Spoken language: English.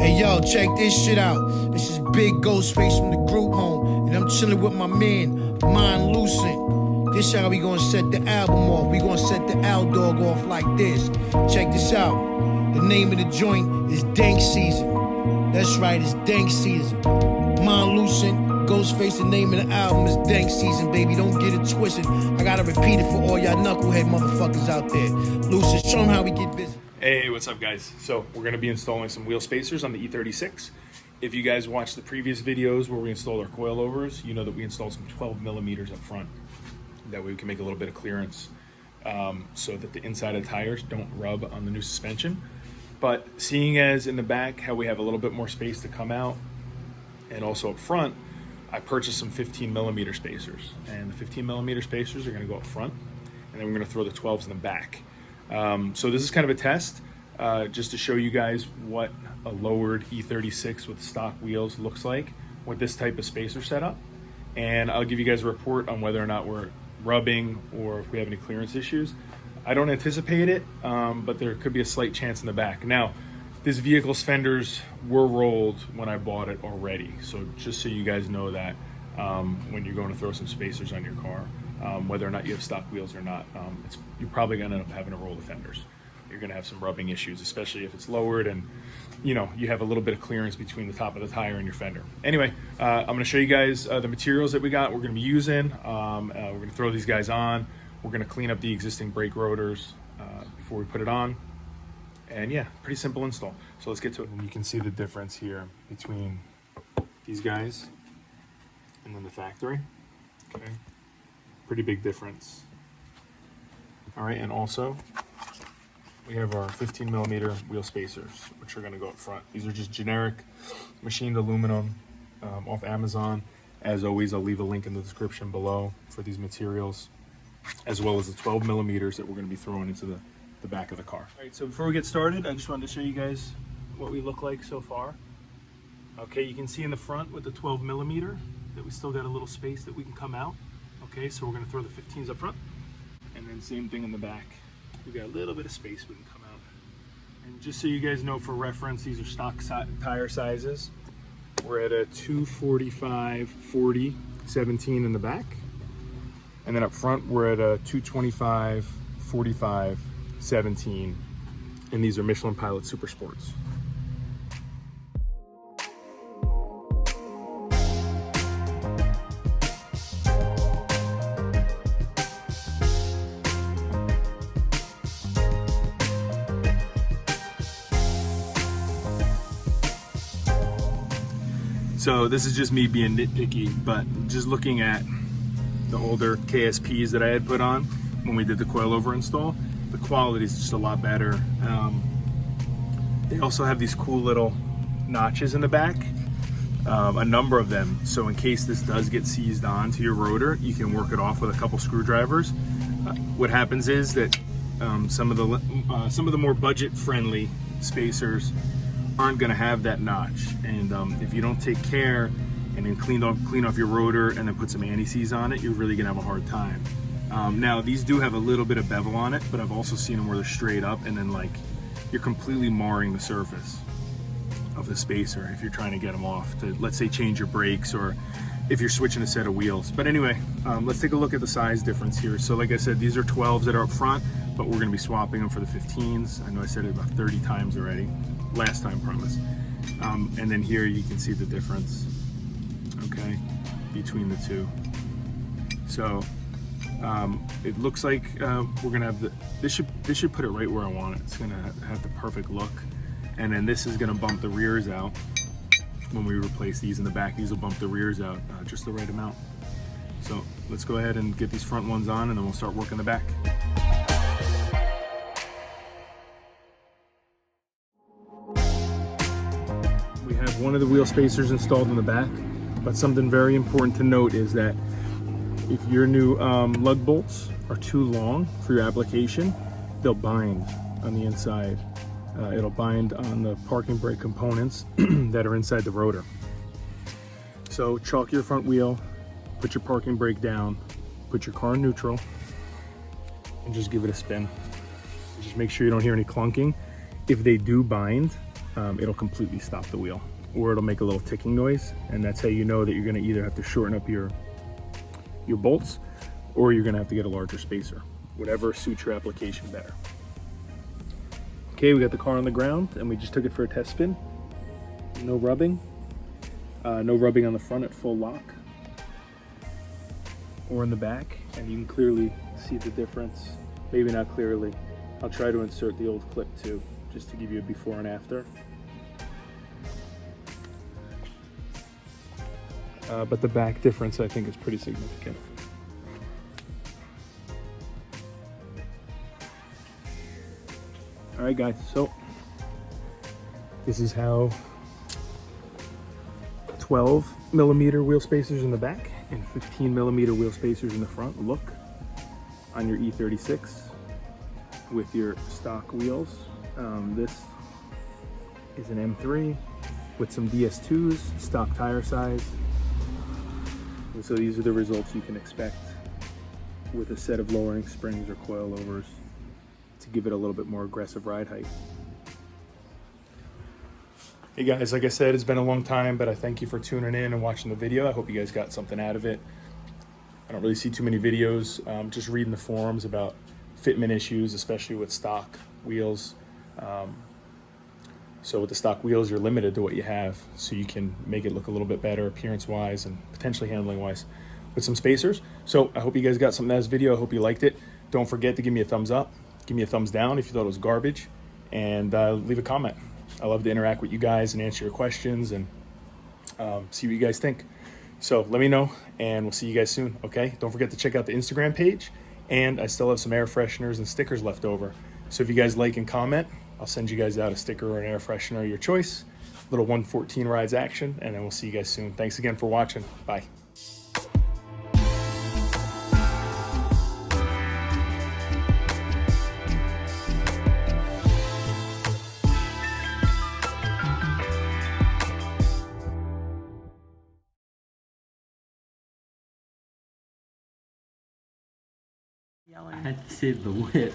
Hey yo, check this shit out. This is Big Ghostface from the group home, and I'm chilling with my man, Mind Lucent. This how we gonna set the album off. We gonna set the Al Dog off like this. Check this out. The name of the joint is Dank Season. That's right, it's Dank Season. Mind Lucent, Ghostface, the name of the album is Dank Season, baby. Don't get it twisted. I gotta repeat it for all y'all knucklehead motherfuckers out there. Lucent, show them how we get busy. Hey, what's up guys? So we're going to be installing some wheel spacers on the E36. If you guys watched the previous videos where we installed our coilovers, you know that we installed some 12 millimeters up front. That way we can make a little bit of clearance so that the inside of the tires don't rub on the new suspension. But seeing as in the back how we have a little bit more space to come out, and also up front, I purchased some 15 millimeter spacers. And the 15 millimeter spacers are going to go up front, and then we're going to throw the 12s in the back. So this is kind of a test just to show you guys what a lowered E36 with stock wheels looks like with this type of spacer setup, and I'll give you guys a report on whether or not we're rubbing or if we have any clearance issues. I don't anticipate it, but there could be a slight chance in the back. Now, this vehicle's fenders were rolled when I bought it already, so just so you guys know that when you're going to throw some spacers on your car, whether or not you have stock wheels or not, you're probably going to end up having to roll the fenders. You're going to have some rubbing issues, especially if it's lowered and you know you have a little bit of clearance between the top of the tire and your fender. Anyway, I'm going to show you guys the materials that we're going to be using. We're going to throw these guys on. We're going to clean up the existing brake rotors before we put it on. And yeah, pretty simple install. So let's get to it. And you can see the difference here between these guys and then the factory. Okay. Pretty big difference. All right, and also we have our 15 millimeter wheel spacers, which are going to go up front. These are just generic machined aluminum off Amazon. As always, I'll leave a link in the description below for these materials, as well as the 12 millimeters that we're going to be throwing into the back of the car. All right, so before we get started, I just wanted to show you guys what we look like so far. Okay, you can see in the front with the 12 millimeter that we still got a little space that we can come out. Okay, so we're going to throw the 15s up front, and then same thing in the back. We got a little bit of space we can come out. And just so you guys know, for reference, these are stock tire sizes. We're at a 245 40 17 in the back, and then up front we're at a 225 45 17, and these are Michelin Pilot Super Sports. So this is just me being nitpicky, but just looking at the older KSPs that I had put on when we did the coilover install, the quality is just a lot better. They also have these cool little notches in the back, a number of them. So in case this does get seized onto your rotor, you can work it off with a couple screwdrivers. What happens is that some of the more budget-friendly spacers aren't going to have that notch, and if you don't take care and then clean off your rotor and then put some anti-seize on it, you're really going to have a hard time. Now these do have a little bit of bevel on it, but I've also seen them where they're straight up and then like you're completely marring the surface of the spacer if you're trying to get them off to, let's say, change your brakes or if you're switching a set of wheels. But anyway, let's take a look at the size difference here. So like I said, these are 12s that are up front, but we're going to be swapping them for the 15s. I know I said it about 30 times already. Last time, promise. And then here you can see the difference, okay, between the two. So it looks like we're gonna have this should put it right where I want it. It's gonna have the perfect look, and then this is gonna bump the rears out when we replace these in the back. These will bump the rears out just the right amount. So let's go ahead and get these front ones on, and then we'll start working the back. We have one of the wheel spacers installed in the back, but something very important to note is that if your new lug bolts are too long for your application, they'll bind on the inside. It'll bind on the parking brake components that are inside the rotor. So chalk your front wheel, put your parking brake down, put your car in neutral, and just give it a spin. Just make sure you don't hear any clunking. If they do bind, it'll completely stop the wheel, or it'll make a little ticking noise, and that's how you know that you're going to either have to shorten up your bolts, or you're going to have to get a larger spacer, whatever suits your application better. Okay, we got the car on the ground and we just took it for a test spin. No rubbing. No rubbing on the front at full lock or in the back, and you can clearly see the difference. Maybe not clearly. I'll try to insert the old clip too, just to give you a before and after. But the back difference I think is pretty significant. All right guys, so this is how 12mm wheel spacers in the back and 15mm wheel spacers in the front look on your E36 with your stock wheels. This is an M3 with some DS2s, stock tire size. And so these are the results you can expect with a set of lowering springs or coilovers to give it a little bit more aggressive ride height. Hey guys, like I said, it's been a long time, but I thank you for tuning in and watching the video. I hope you guys got something out of it. I don't really see too many videos, just reading the forums about fitment issues, especially with stock wheels. So with the stock wheels, you're limited to what you have, so you can make it look a little bit better appearance-wise and potentially handling-wise with some spacers. So I hope you guys got something out of this video. I hope you liked it. Don't forget to give me a thumbs up. Give me a thumbs down if you thought it was garbage, and leave a comment. I love to interact with you guys and answer your questions and see what you guys think. So let me know, and we'll see you guys soon, okay? Don't forget to check out the Instagram page, and I still have some air fresheners and stickers left over. So if you guys like and comment, I'll send you guys out a sticker or an air freshener, your choice. Little 114 rides action, and then we'll see you guys soon. Thanks again for watching. Bye. I had to save the whip.